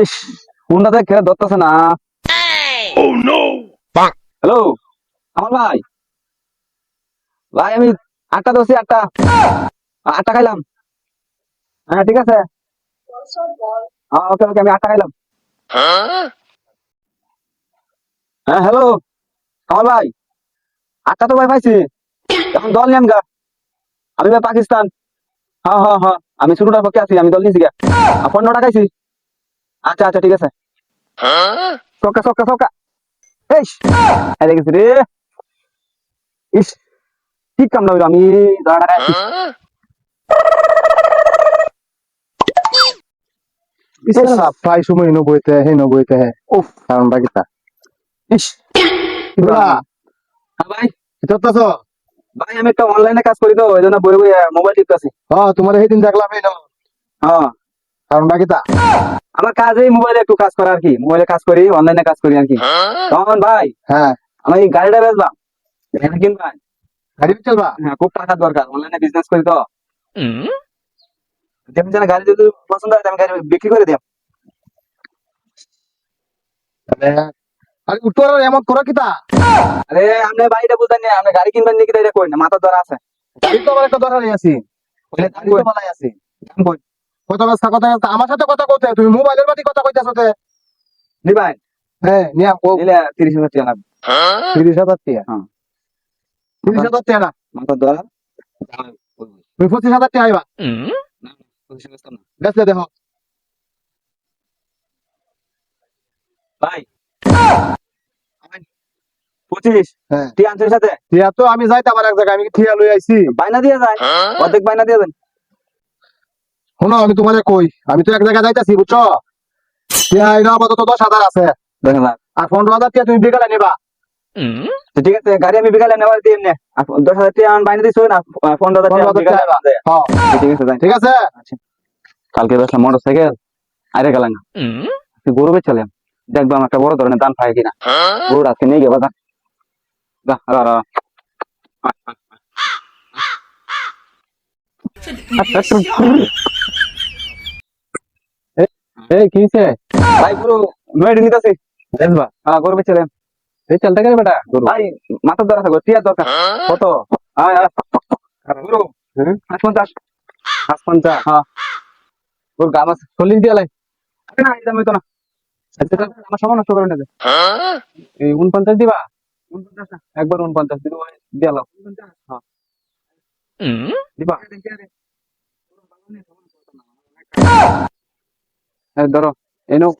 ইস, ফোনটাতে খেলে ধরতেছে না। হ্যালো, আমার ভাই, ভাই আমি আটটা ধরছি, আটটা আটটা খাইলাম। হ্যাঁ ঠিক আছে, ওকে ওকে, আমি আটটা খাইলাম। হ্যাঁ হ্যালো, আমার ভাই, আটটা তো ভাই পাইছি। এখন দল নেন গা। আমি ভাই পাকিস্তান। হ্যাঁ হ্যাঁ হ্যাঁ, আমি শুরুটার পক্ষে আছি, আমি দল নিয়েছি গা। 15টা খাইছি। আচ্ছা আচ্ছা ঠিক আছে। সক্কা সক্কা সক্কা। ইস, হেরে গেছি রে। ইস, ঠিক কাম না হইলো, আমি দাঁড়া খাইছি। প্রায় সময় নবইতে হে নবইতে হে উফ, কারণটা কিতা ইস, বুঝলা হ্যাঁ ভাই, কিতাছ ভাই আমি একটা অনলাইনে কাজ করি তো, ওই জন্য বই বই মোবাইল টিপতেছি। তোমার সেইদিন দেখলাম এই হ্যাঁ, কারণটা কিতা আমার কাজেই মোবাইলে একটু কাজ করা আর কি, মোবাইলে কাজ করি, অনলাইনে কাজ করি আর কি। তখন ভাই হ্যাঁ আমি এই গাড়িটা বেচলাম, এটা কিনবা? গাড়ি চলবা হ্যাঁ, খুব টাকার দরকার, অনলাইনে বিজনেস করি তো। যেমন যেন গাড়ি যদি পছন্দ হয় আমি গাড়ি বিক্রি করে দিই। আরে উত্তর এমন করো কিতা আরে আপনি বাড়িটা বুঝলেন না, আপনি গাড়ি কিনবেন নাকি এটা কই না, মাথার ধরা আছে। গাড়ি তো আমার একটা দরকারই আছে বলে দাম গাড়ি কই, তো বালাই আছে দাম কই? কত ব্যবসা কথা আমার সাথে কথা কইতে তুমি মোবাইলের বাতি কথা কইতাছ তে নিবেন? হ্যাঁ নিয়া নিলে 30,000 টাকা লাগবে। 30,000 টাকা হ্যাঁ, 30,000 টাকা না মাথার ধরা। তুমি 25,000 টাকা আইবা না, 25,000 বেচতাম না। বেচলে দেখো ভাই 25 হ্যাঁ টি আনছেন সাথে? টিয়া তো আমি যাইতে আমার এক জায়গায় আমি ঠিয়া লই আইছি বাইনা দিয়ে যায়, অর্ধেক বাইনা দিয়ে দেন। শোনো আমি তোমারে কই আমি তো এক জায়গায় যাইতাছি বুঝছো টিয়া আইনা আপাতত 10,000 আছে দেখেন না, আর 15,000 টাকা তুমি বিকালে নিবা তো ঠিক আছে, গাড়ি আমি বিকালে নেওয়ার দিয়ে এমনি 10,000 টাকা আমার বাইনা দিছো না, 15,000 টাকা 15,000 বিকালে টাকা দেয়। হ্যাঁ ঠিক আছে যাই। ঠিক আছে আচ্ছা, কালকে বেসলাম মোটর সাইকেল, আরে গেলাম গরু বেচলাম, দেখবো আমার একটা বড় ধরনের দান পাই কিনা। গরু আজকে নিয়ে গেবা যা যা, রা, রা। এই কি হইছে ভাই গরু নয়টি নিতেছি। দেখবা হ্যাঁ, গরু বেচলাম। এই চালটা কেন বেটা গরু ভাই মাথার দরকার থাকো, টিয়ার দরকার। কত হ্যাঁ হ্যাঁ, গরু হ্যাঁ 50। 50 হ্যাঁ, গরু গাম আছে। 40 দিয়ে লাই আরে না, এই দাম হইতো না। আচ্ছা আমার সময় নষ্ট করে নেবে। এই 49 দিবা 49 না, একবার 49 দিবা দিয়ে লাও 49। হ্যাঁ দিবা? এই ধরো এই নাও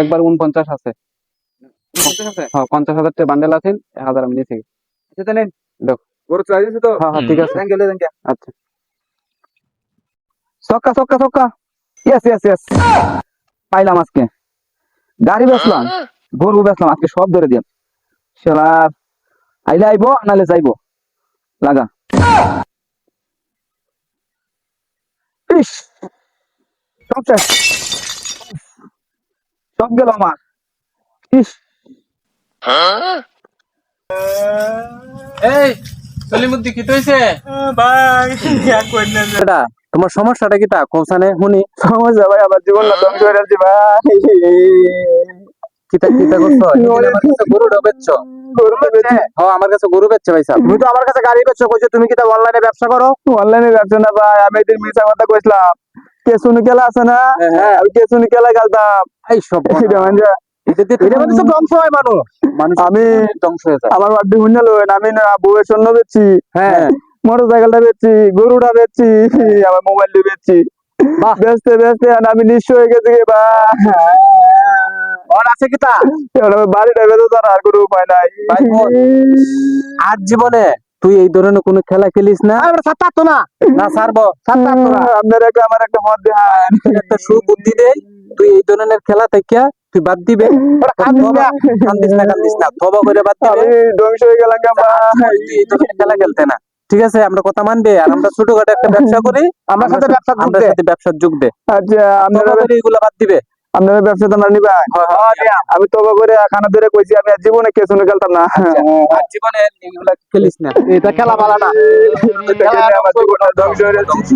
একবার 49 আছে হ্যাঁ 50,000 টাকা বান্ডেল আছে 1,000 আমি নিয়েছি আচ্ছা তাহলে দেখো গরু চলে দিয়েছে তো। হ্যাঁ হ্যাঁ ঠিক আছে থ্যাংক ইউ থ্যাংক ইউ। আচ্ছা সক্কা সক্কা সক্কা, ইয়েস ইয়েস ইয়েস, পাইলাম আজকে। গাড়ি বেচলাম, গরু বেচলাম, আজকে সব ধরে দিলাম। শালা আইলে আইবো, নালে যাইবো। লাগা। ইস, সব শেষ, সব গেল আমার। ইস, এই সলিমুদ্দি কি হইছে? এটা তোমার সমস্যাটা কিটা কোনখানে শুনি সমস্যা ভাই, আমার জীবন না ধ্বংস হয়ে যাচ্ছে ভাই। কিটা কিটা করছো আমার কাছে গরুটা বেচছো গরু বেচে, হ্যাঁ আমার কাছে গরু বেচছে ভাই সাহেব তুমি তো আমার কাছে গাড়ি বেচছো কইছো তুমি কিটা অনলাইনে ব্যবসা করো অনলাইনে ব্যবসা না ভাই, আমি একদিন মিশা কথা কইছিলাম। কেসুনি খেলা আছে না, হ্যাঁ। আমি কেসুনি খেলা খেলতাম। এই সব এটা মানে এটা মানে তো ধ্বংস হয় মানুষ মানুষ আমি ধ্বংস হয়ে যায় আমার বাড়ি হুন্না লইন, আমি না বউয়ের স্বর্ণ বেচছি, হ্যাঁ মোটর সাইকেলটা বেচছি, গরুটা বেচছি, আমার মোবাইলটা বেচছি। বাহ। বেচতে বেচতে আর আমি নিঃস্ব হয়ে গেছি রে ভাই। আর আছে কিটা এবার আমার বাড়িটা বেচে তার আর কোনো উপায় নাই। ভাই বোন, আজ জীবনে তুই এই ধরনের কোনো খেলা খেলিস না সাত তো না না ছাড়বো সাত তো না আপনার একটা আমার একটা মত দেন। একটা সুবুদ্ধি দেই তুই এই ধরনের খেলা থেকে তুই বাদ দিবে কান্দিস না তবা করে বাদ দিবে আমি ধ্বংস হয়ে গেলাম গা ভাই। তুই এই ধরনের খেলা খেলতে না ঠিক আছে আমরা কথা মানবে আর আমরা ছোটখাটো একটা ব্যবসা করি আমরা সাথে ব্যবসার যোগ দে আচ্ছা, আপনারা তবা করে এগুলা বাদ দিবে আপনারা ব্যবসা তো না নিবা? আমি তবা করে খানা ধরে কইছি আমি আর জীবনে কেসুনি খেলতাম না। আর জীবনে এগুলা খেলিস না এটা খেলা ভালো না এটা খেলে আমার জীবনটা ধ্বংস হয়ে যাচ্ছে।